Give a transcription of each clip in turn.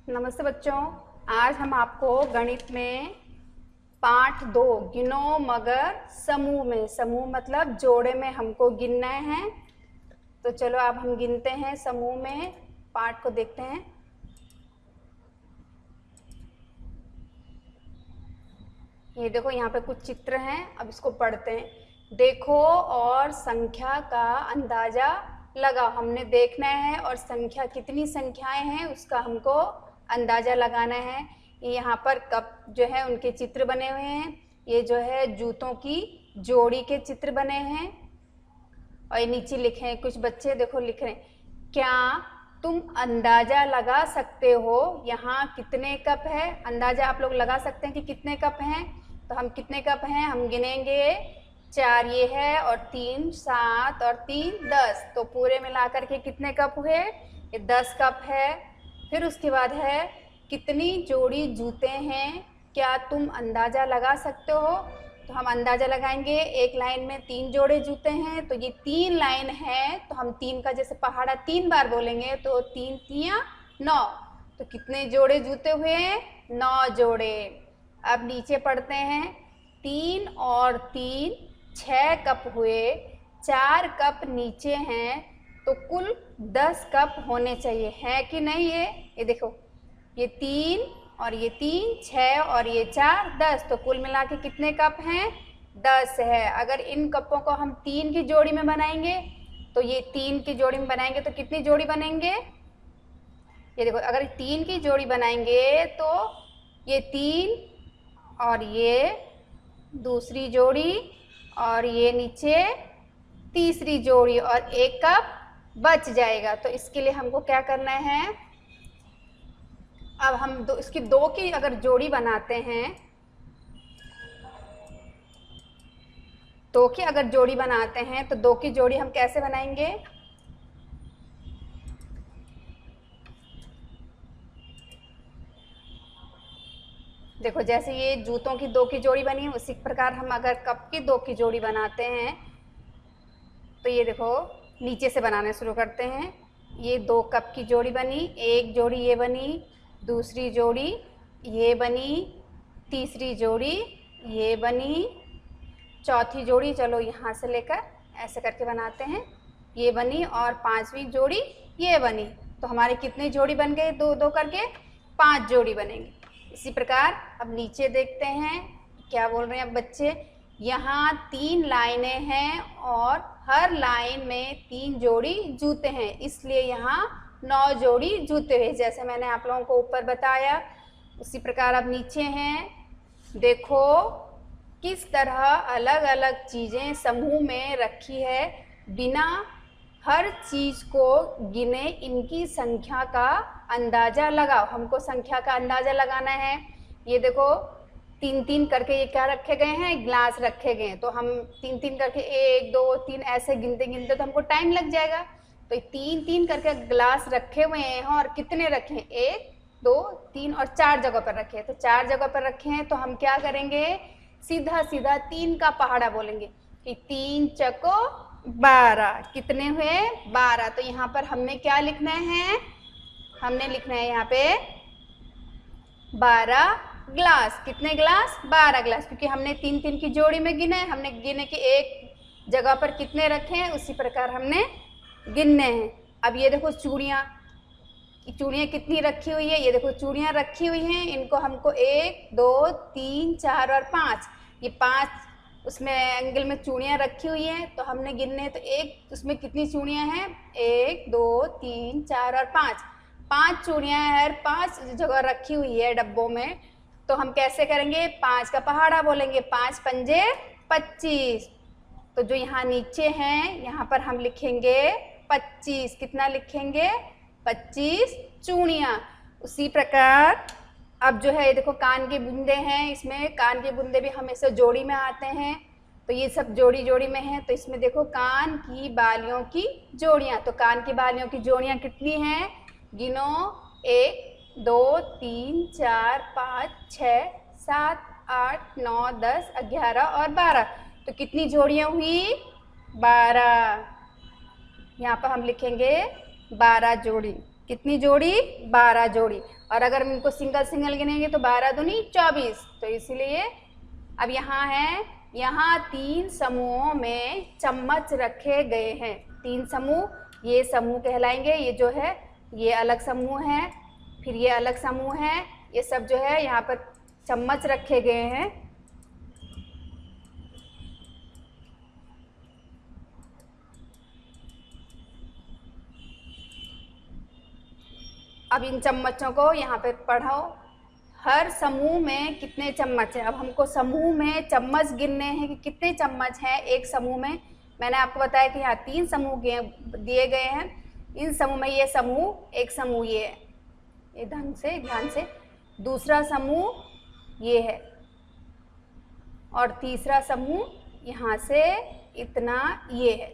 नमस्ते बच्चों। आज हम आपको गणित में पाठ 2 गिनो मगर समूह में, समूह मतलब जोड़े में हमको गिनना है। तो चलो अब हम गिनते हैं समूह में, पाठ को देखते हैं। ये देखो यहाँ पे कुछ चित्र हैं, अब इसको पढ़ते हैं। देखो और संख्या का अंदाजा लगाओ। हमने देखना है और संख्या कितनी संख्याएं हैं उसका हमको अंदाजा लगाना है। यहाँ पर कप जो है उनके चित्र बने हुए हैं। ये जो है जूतों की जोड़ी के चित्र बने हैं और ये नीचे लिखे हैं। कुछ बच्चे देखो लिख रहे हैं, क्या तुम अंदाजा लगा सकते हो यहाँ कितने कप है। अंदाजा आप लोग लगा सकते हैं कि कितने कप हैं। तो हम कितने कप हैं हम गिनेंगे। 4 ये है और 3 7 और 3 10, तो पूरे मिलाकर के कितने कप हुए, ये 10 कप है। फिर उसके बाद है कितनी जोड़ी जूते हैं, क्या तुम अंदाजा लगा सकते हो। तो हम अंदाजा लगाएंगे। एक लाइन में 3 जोड़े जूते हैं, तो ये 3 लाइन है, तो हम 3 का जैसे पहाड़ा 3 बार बोलेंगे तो 3 3 9, तो कितने जोड़े जूते हुए हैं, 9 जोड़े। अब नीचे पढ़ते हैं, 3 और 3 6 कप हुए, 4 कप नीचे हैं, तो कुल 10 कप होने चाहिए, है कि नहीं। ये देखो, ये 3 और ये 3 6 और ये 4 10, तो कुल मिला के कितने कप हैं, 10 है। अगर इन कपों को हम 3 की जोड़ी में बनाएंगे तो ये 3 की जोड़ी में बनाएंगे तो कितनी जोड़ी बनेंगे, ये देखो, अगर 3 की जोड़ी बनाएंगे तो ये 3 और ये दूसरी जोड़ी और ये नीचे तीसरी जोड़ी और 1 कप बच जाएगा। तो इसके लिए हमको क्या करना है, अब हम इसकी 2 की अगर जोड़ी बनाते हैं, 2 की अगर जोड़ी बनाते हैं तो 2 की जोड़ी हम कैसे बनाएंगे। देखो, जैसे ये जूतों की 2 की जोड़ी बनी है, उसी प्रकार हम अगर कप की 2 की जोड़ी बनाते हैं तो ये देखो नीचे से बनाना शुरू करते हैं। ये 2 कप की जोड़ी बनी, एक जोड़ी ये बनी, दूसरी जोड़ी ये बनी, तीसरी जोड़ी ये बनी, चौथी जोड़ी चलो यहाँ से लेकर ऐसे करके बनाते हैं, ये बनी, और 5वीं जोड़ी ये बनी। तो हमारे कितने जोड़ी बन गए, 2 2 करके 5 जोड़ी बनेंगे। इसी प्रकार अब नीचे देखते हैं क्या बोल रहे हैं अब बच्चे। यहाँ 3 लाइनें हैं और हर लाइन में 3 जोड़ी जूते हैं, इसलिए यहाँ 9 जोड़ी जूते हैं, जैसे मैंने आप लोगों को ऊपर बताया। उसी प्रकार अब नीचे हैं, देखो किस तरह अलग अलग चीज़ें समूह में रखी है, बिना हर चीज़ को गिने इनकी संख्या का अंदाज़ा लगाओ। हमको संख्या का अंदाज़ा लगाना है। ये देखो 3 3 करके ये क्या रखे गए हैं, ग्लास रखे गए हैं, तो हम 3 3 करके 1 2 3 ऐसे गिनते गिनते तो हमको टाइम लग जाएगा। तो 3 3 करके ग्लास रखे हुए हैं और कितने रखे हैं, 1 2 3 और 4 जगह पर रखे हैं। तो 4 जगह पर रखे हैं तो हम क्या करेंगे, सीधा सीधा 3 का पहाड़ा बोलेंगे कि 3 चको 12, कितने हुए 12। तो यहाँ पर हमें क्या लिखना है, हमने लिखना है यहाँ पे 12 ग्लास। कितने ग्लास, 12 ग्लास, क्योंकि हमने 3 3 की जोड़ी में गिना है, हमने गिने कि एक जगह पर कितने रखे हैं, उसी प्रकार हमने गिनने हैं। अब ये देखो चूड़ियाँ कितनी रखी हुई है, ये देखो चूड़ियाँ रखी हुई हैं, इनको हमको 1 2 3 4 और 5, ये 5 उसमें एंगल में चूड़ियाँ रखी हुई हैं, तो हमने गिनने, तो एक उसमें कितनी चूड़ियाँ हैं, 1 2 3 4 और 5 चूड़ियाँ हैं, 5 जगह रखी हुई है डब्बों में। तो हम कैसे करेंगे, 5 का पहाड़ा बोलेंगे, 5 पंजे 25। तो जो यहाँ नीचे हैं यहाँ पर हम लिखेंगे 25, कितना लिखेंगे, 25 चूड़ियाँ। उसी प्रकार अब जो है ये देखो कान के बूंदे हैं, इसमें कान के बूंदे भी हमेशा जोड़ी में आते हैं, तो ये सब जोड़ी जोड़ी में हैं। तो इसमें देखो कान की बालियों की जोड़ियाँ, तो कान की बालियों की जोड़ियाँ कितनी हैं, गिनो, 1 2 3 4 5 6 7 8 9 10 11 और 12, तो कितनी जोड़ियाँ हुई, 12। यहाँ पर हम लिखेंगे 12 जोड़ी। कितनी जोड़ी? 12 जोड़ी। और अगर हम इनको सिंगल सिंगल गिनेंगे तो 12 दूनी 24। तो इसलिए अब यहाँ है, यहाँ 3 समूहों में चम्मच रखे गए हैं। 3 समूह, ये समूह कहलाएंगे। ये जो है ये अलग समूह है, फिर ये अलग समूह है। ये सब जो है यहाँ पर चम्मच रखे गए हैं। अब इन चम्मचों को यहाँ पर पढ़ो। हर समूह में कितने चम्मच हैं? अब हमको समूह में चम्मच गिनने हैं कि कितने चम्मच हैं एक समूह में। मैंने आपको बताया कि यहाँ 3 समूह दिए गए हैं। इन समूह में ये समूह, एक समूह ये है, ये ढंग से ध्यान से, दूसरा समूह ये है, और तीसरा समूह यहाँ से इतना ये है।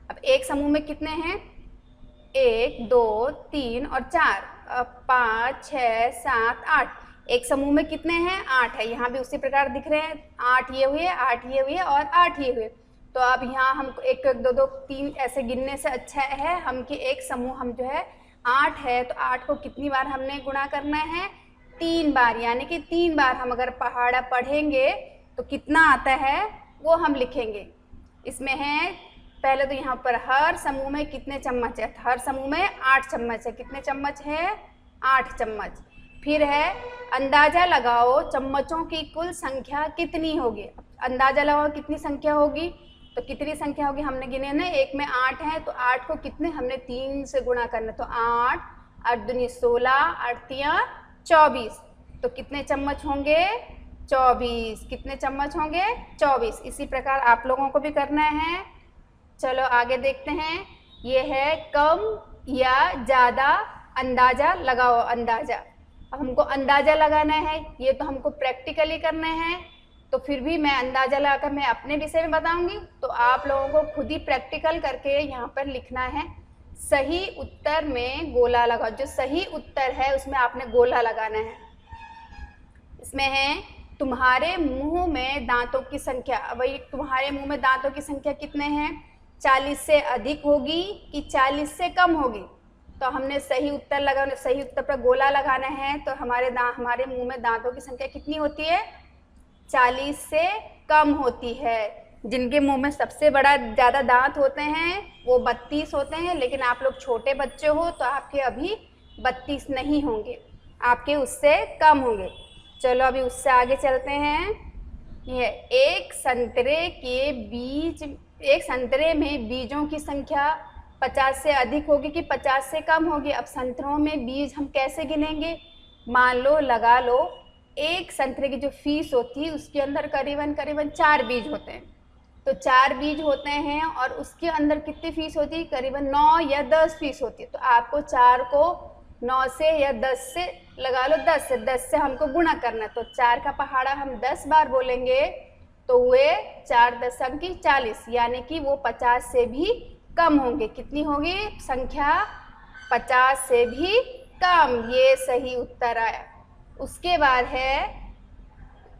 अब एक समूह में कितने हैं? 1 2 3 और 4, 5 6 7 8। एक समूह में कितने हैं? 8 है। यहाँ भी उसी प्रकार दिख रहे हैं, 8 ये हुए, 8 ये हुए और 8 ये हुए। तो अब यहाँ हमको 1 1 2 2 3 ऐसे गिनने से अच्छा है हम कि एक समूह हम जो है 8 है, तो 8 को कितनी बार हमने गुणा करना है? 3 बार। यानी कि 3 बार हम अगर पहाड़ा पढ़ेंगे तो कितना आता है वो हम लिखेंगे। इसमें है पहले तो यहाँ पर हर समूह में कितने चम्मच है? हर समूह में 8 चम्मच है। कितने चम्मच है? 8 चम्मच। फिर है अंदाजा लगाओ चम्मचों की कुल संख्या कितनी होगी। अंदाजा लगाओ कितनी संख्या होगी, तो कितनी संख्या होगी हमने गिने ना, एक में 8 है तो 8 को कितने हमने 3 से गुणा करना, तो 8 8 दूनी 16, 8 तिया 24। तो कितने चम्मच होंगे? 24। कितने चम्मच होंगे? 24। इसी प्रकार आप लोगों को भी करना है। चलो आगे देखते हैं। ये है कम या ज़्यादा अंदाजा लगाओ। अंदाजा, अब हमको अंदाजा लगाना है, ये तो हमको प्रैक्टिकली करना है, तो फिर भी मैं अंदाजा लगाकर मैं अपने विषय में बताऊंगी, तो आप लोगों को खुद ही प्रैक्टिकल करके यहाँ पर लिखना है। सही उत्तर में गोला लगाओ। जो सही उत्तर है उसमें आपने गोला लगाना है। इसमें है तुम्हारे मुंह में दांतों की संख्या। वही तुम्हारे मुंह में दांतों की संख्या कितने हैं? 40 से अधिक होगी कि 40 से कम होगी? तो हमने सही उत्तर लगाना, सही उत्तर पर गोला लगाना है। तो हमारे मुंह में दांतों की संख्या कितनी होती है? 40 से कम होती है। जिनके मुंह में सबसे बड़ा ज़्यादा दांत होते हैं वो 32 होते हैं, लेकिन आप लोग छोटे बच्चे हो तो आपके अभी 32 नहीं होंगे, आपके उससे कम होंगे। चलो अभी उससे आगे चलते हैं। ये एक संतरे में बीजों की संख्या 50 से अधिक होगी कि 50 से कम होगी? अब संतरों में बीज हम कैसे गिनेंगे? मान लो, लगा लो, एक संतरे की जो फीस होती है उसके अंदर करीबन 4 बीज होते हैं। तो 4 बीज होते हैं और उसके अंदर कितनी फीस होती है? करीबन 9 या 10 फीस होती है। तो आपको 4 को 9 से या 10 से लगा लो, 10 से हमको गुणा करना है। तो 4 का पहाड़ा हम 10 बार बोलेंगे तो हुए 4 10 अंकी 40, यानी कि वो 50 से भी कम होंगे। कितनी होगी संख्या? 50 से भी कम। ये सही उत्तर आया। उसके बाद है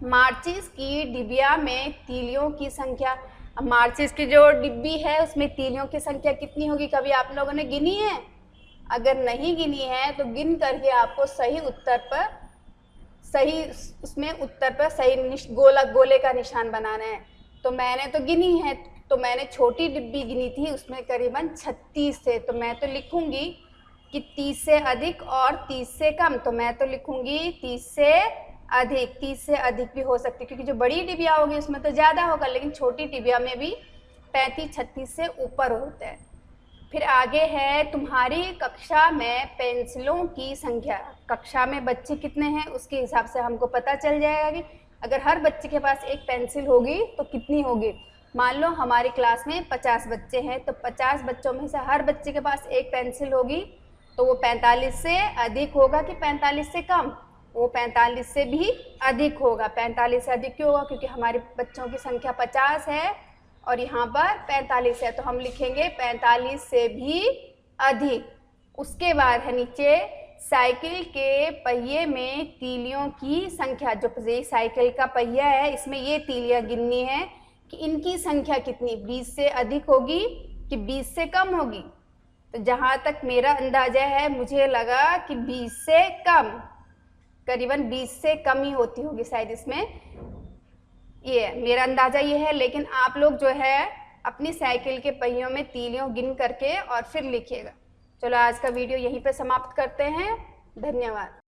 माचिस की डिबिया में तीलियों की संख्या। अब माचिस की जो डिब्बी है उसमें तीलियों की संख्या कितनी होगी? कभी आप लोगों ने गिनी है? अगर नहीं गिनी है तो गिन करके आपको सही उत्तर पर सही गोले का निशान बनाना है। तो मैंने तो गिनी है, तो मैंने छोटी डिब्बी गिनी थी, उसमें करीबन 36 थे। तो मैं तो लिखूंगी कि 30 से अधिक और 30 से कम। तो मैं तो लिखूंगी 30 से अधिक। 30 से अधिक भी हो सकती है क्योंकि जो बड़ी डिबिया होगी उसमें तो ज़्यादा होगा, लेकिन छोटी डिबिया में भी 35 36 से ऊपर होता है। फिर आगे है तुम्हारी कक्षा में पेंसिलों की संख्या। कक्षा में बच्चे कितने हैं उसके हिसाब से हमको पता चल जाएगा कि अगर हर बच्चे के पास एक पेंसिल होगी तो कितनी होगी। मान लो हमारी क्लास में 50 बच्चे हैं, तो 50 बच्चों में से हर बच्चे के पास एक पेंसिल होगी, तो वो 45 से अधिक होगा कि 45 से कम? वो 45 से भी अधिक होगा। 45 से अधिक क्यों होगा? क्योंकि हमारे बच्चों की संख्या 50 है और यहाँ पर 45 है, तो हम लिखेंगे 45 से भी अधिक। उसके बाद है नीचे साइकिल के पहिए में तीलियों की संख्या। जो साइकिल का पहिया है इसमें ये तीलियाँ गिननी है कि इनकी संख्या कितनी, 20 से अधिक होगी कि 20 से कम होगी? तो जहाँ तक मेरा अंदाजा है मुझे लगा कि 20 से कम, करीबन 20 से कम ही होती होगी शायद इसमें, ये मेरा अंदाजा ये है। लेकिन आप लोग जो है अपनी साइकिल के पहियों में तीलियों गिन करके और फिर लिखिएगा। चलो आज का वीडियो यहीं पे समाप्त करते हैं। धन्यवाद।